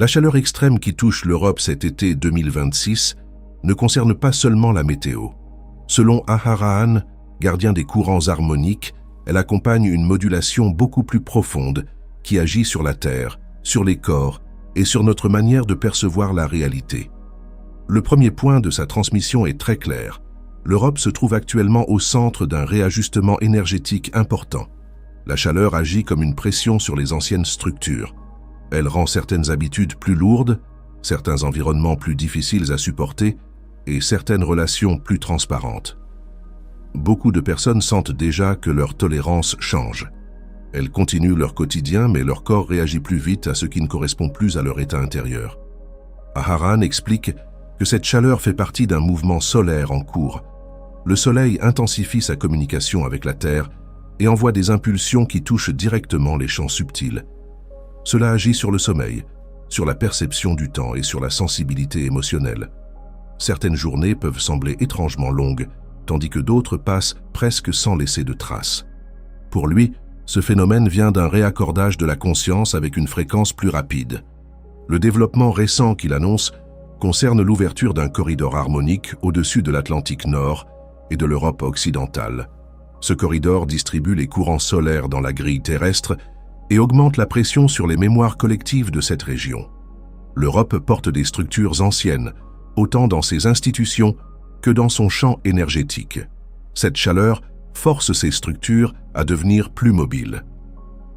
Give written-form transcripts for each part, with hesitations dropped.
La chaleur extrême qui touche l'Europe cet été 2026 ne concerne pas seulement la météo. Selon Aharan, gardien des courants harmoniques, elle accompagne une modulation beaucoup plus profonde qui agit sur la Terre, sur les corps et sur notre manière de percevoir la réalité. Le premier point de sa transmission est très clair. L'Europe se trouve actuellement au centre d'un réajustement énergétique important. La chaleur agit comme une pression sur les anciennes structures. Elle rend certaines habitudes plus lourdes, certains environnements plus difficiles à supporter et certaines relations plus transparentes. Beaucoup de personnes sentent déjà que leur tolérance change. Elles continuent leur quotidien, mais leur corps réagit plus vite à ce qui ne correspond plus à leur état intérieur. Aharan explique que cette chaleur fait partie d'un mouvement solaire en cours. Le Soleil intensifie sa communication avec la Terre et envoie des impulsions qui touchent directement les champs subtils. Cela agit sur le sommeil, sur la perception du temps et sur la sensibilité émotionnelle. Certaines journées peuvent sembler étrangement longues, tandis que d'autres passent presque sans laisser de traces. Pour lui, ce phénomène vient d'un réaccordage de la conscience avec une fréquence plus rapide. Le développement récent qu'il annonce concerne l'ouverture d'un corridor harmonique au-dessus de l'Atlantique Nord et de l'Europe occidentale. Ce corridor distribue les courants solaires dans la grille terrestre et augmente la pression sur les mémoires collectives de cette région. L'Europe porte des structures anciennes, autant dans ses institutions que dans son champ énergétique. Cette chaleur force ces structures à devenir plus mobiles.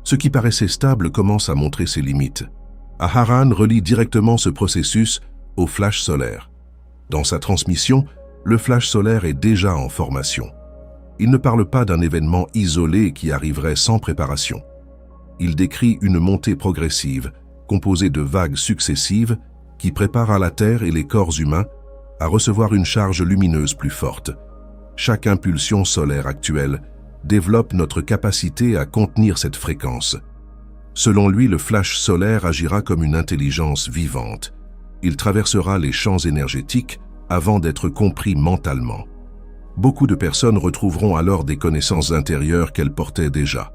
Ce qui paraissait stable commence à montrer ses limites. Aharan relie directement ce processus au flash solaire. Dans sa transmission, le flash solaire est déjà en formation. Il ne parle pas d'un événement isolé qui arriverait sans préparation. Il décrit une montée progressive, composée de vagues successives, qui préparent la Terre et les corps humains à recevoir une charge lumineuse plus forte. Chaque impulsion solaire actuelle développe notre capacité à contenir cette fréquence. Selon lui, le flash solaire agira comme une intelligence vivante. Il traversera les champs énergétiques avant d'être compris mentalement. Beaucoup de personnes retrouveront alors des connaissances intérieures qu'elles portaient déjà.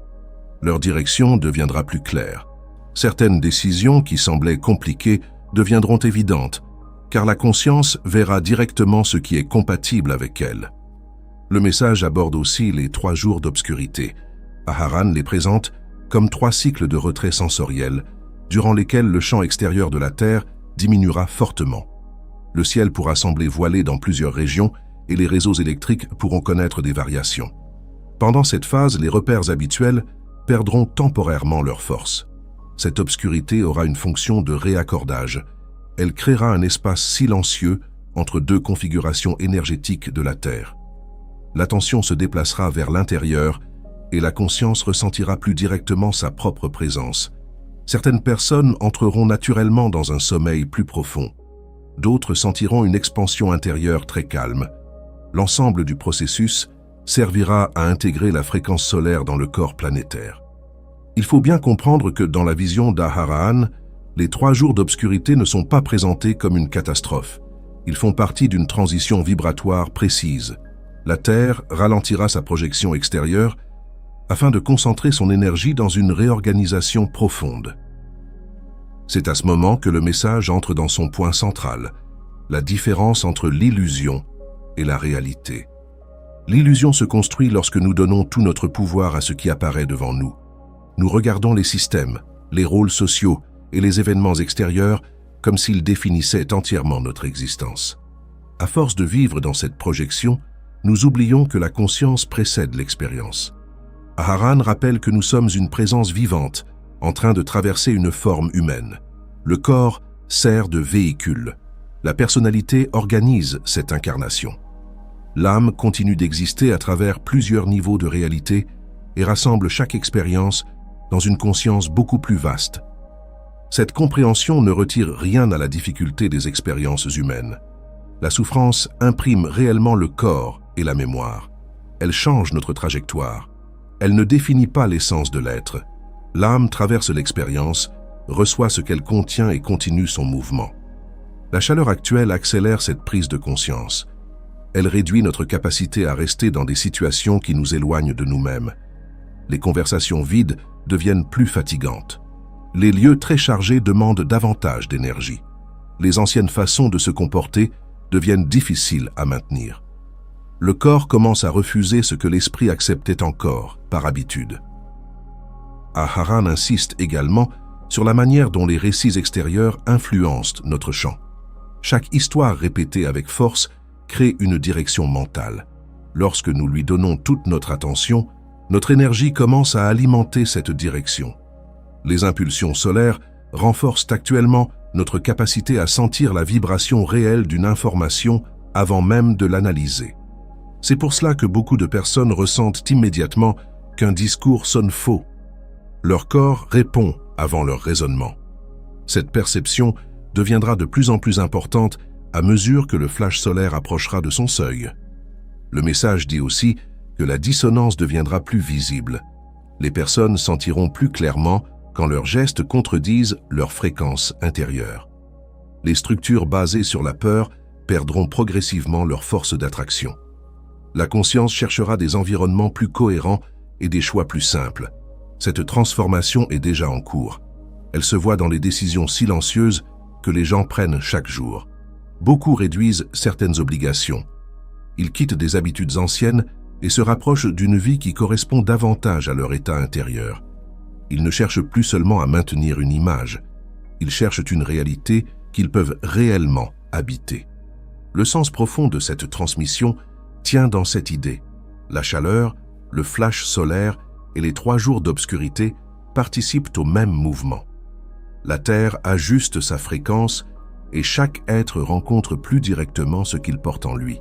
Leur direction deviendra plus claire. Certaines décisions qui semblaient compliquées deviendront évidentes, car la conscience verra directement ce qui est compatible avec elle. Le message aborde aussi les 3 jours d'obscurité. Aharan les présente comme 3 cycles de retrait sensoriel, durant lesquels le champ extérieur de la Terre diminuera fortement. Le ciel pourra sembler voilé dans plusieurs régions et les réseaux électriques pourront connaître des variations. Pendant cette phase, les repères habituels perdront temporairement leur force. Cette obscurité aura une fonction de réaccordage. Elle créera un espace silencieux entre 2 configurations énergétiques de la Terre. L'attention se déplacera vers l'intérieur et la conscience ressentira plus directement sa propre présence. Certaines personnes entreront naturellement dans un sommeil plus profond. D'autres sentiront une expansion intérieure très calme. L'ensemble du processus servira à intégrer la fréquence solaire dans le corps planétaire. Il faut bien comprendre que dans la vision d'Aharan, les 3 jours d'obscurité ne sont pas présentés comme une catastrophe. Ils font partie d'une transition vibratoire précise. La Terre ralentira sa projection extérieure afin de concentrer son énergie dans une réorganisation profonde. C'est à ce moment que le message entre dans son point central, la différence entre l'illusion et la réalité. L'illusion se construit lorsque nous donnons tout notre pouvoir à ce qui apparaît devant nous. Nous regardons les systèmes, les rôles sociaux et les événements extérieurs comme s'ils définissaient entièrement notre existence. À force de vivre dans cette projection, nous oublions que la conscience précède l'expérience. Aharan rappelle que nous sommes une présence vivante, en train de traverser une forme humaine. Le corps sert de véhicule. La personnalité organise cette incarnation. L'âme continue d'exister à travers plusieurs niveaux de réalité et rassemble chaque expérience dans une conscience beaucoup plus vaste. Cette compréhension ne retire rien à la difficulté des expériences humaines. La souffrance imprime réellement le corps et la mémoire. Elle change notre trajectoire. Elle ne définit pas l'essence de l'être. L'âme traverse l'expérience, reçoit ce qu'elle contient et continue son mouvement. La chaleur actuelle accélère cette prise de conscience. Elle réduit notre capacité à rester dans des situations qui nous éloignent de nous-mêmes. Les conversations vides deviennent plus fatigantes. Les lieux très chargés demandent davantage d'énergie. Les anciennes façons de se comporter deviennent difficiles à maintenir. Le corps commence à refuser ce que l'esprit acceptait encore, par habitude. Aharon insiste également sur la manière dont les récits extérieurs influencent notre champ. Chaque histoire répétée avec force crée une direction mentale. Lorsque nous lui donnons toute notre attention, notre énergie commence à alimenter cette direction. Les impulsions solaires renforcent actuellement notre capacité à sentir la vibration réelle d'une information avant même de l'analyser. C'est pour cela que beaucoup de personnes ressentent immédiatement qu'un discours sonne faux. Leur corps répond avant leur raisonnement. Cette perception deviendra de plus en plus importante à mesure que le flash solaire approchera de son seuil. Le message dit aussi que la dissonance deviendra plus visible. Les personnes sentiront plus clairement quand leurs gestes contredisent leur fréquence intérieure. Les structures basées sur la peur perdront progressivement leur force d'attraction. La conscience cherchera des environnements plus cohérents et des choix plus simples. Cette transformation est déjà en cours. Elle se voit dans les décisions silencieuses que les gens prennent chaque jour. Beaucoup réduisent certaines obligations. Ils quittent des habitudes anciennes et se rapprochent d'une vie qui correspond davantage à leur état intérieur. Ils ne cherchent plus seulement à maintenir une image, ils cherchent une réalité qu'ils peuvent réellement habiter. Le sens profond de cette transmission tient dans cette idée. La chaleur, le flash solaire et les 3 jours d'obscurité participent au même mouvement. La Terre ajuste sa fréquence et chaque être rencontre plus directement ce qu'il porte en lui.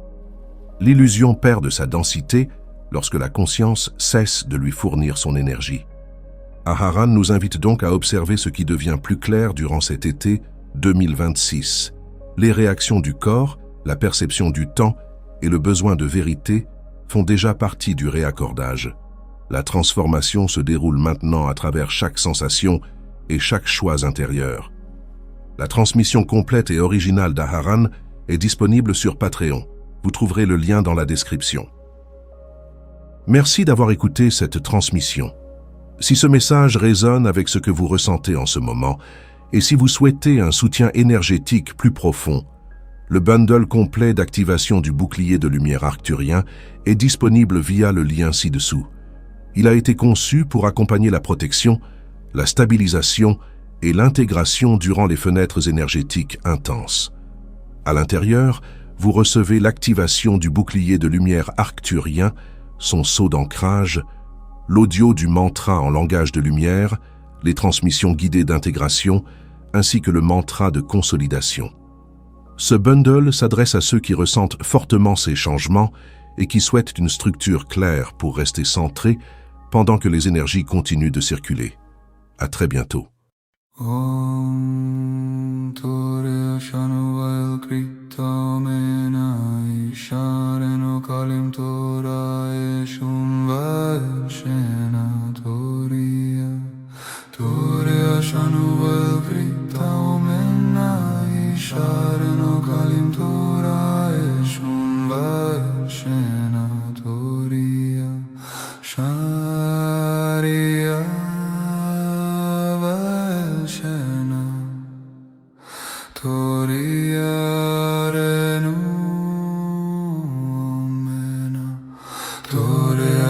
L'illusion perd de sa densité lorsque la conscience cesse de lui fournir son énergie. Aharon nous invite donc à observer ce qui devient plus clair durant cet été 2026. Les réactions du corps, la perception du temps et le besoin de vérité font déjà partie du réaccordage. La transformation se déroule maintenant à travers chaque sensation et chaque choix intérieur. La transmission complète et originale d'Aharon est disponible sur Patreon. Vous trouverez le lien dans la description. Merci d'avoir écouté cette transmission. Si ce message résonne avec ce que vous ressentez en ce moment, et si vous souhaitez un soutien énergétique plus profond, le bundle complet d'activation du bouclier de lumière arcturien est disponible via le lien ci-dessous. Il a été conçu pour accompagner la protection, la stabilisation et l'intégration durant les fenêtres énergétiques intenses. À l'intérieur, vous recevez l'activation du bouclier de lumière arcturien, son sceau d'ancrage, l'audio du mantra en langage de lumière, les transmissions guidées d'intégration, ainsi que le mantra de consolidation. Ce bundle s'adresse à ceux qui ressentent fortement ces changements et qui souhaitent une structure claire pour rester centrés pendant que les énergies continuent de circuler. À très bientôt.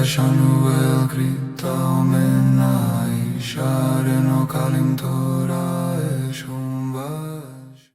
Shanu el krita omena ishare no kalim Torah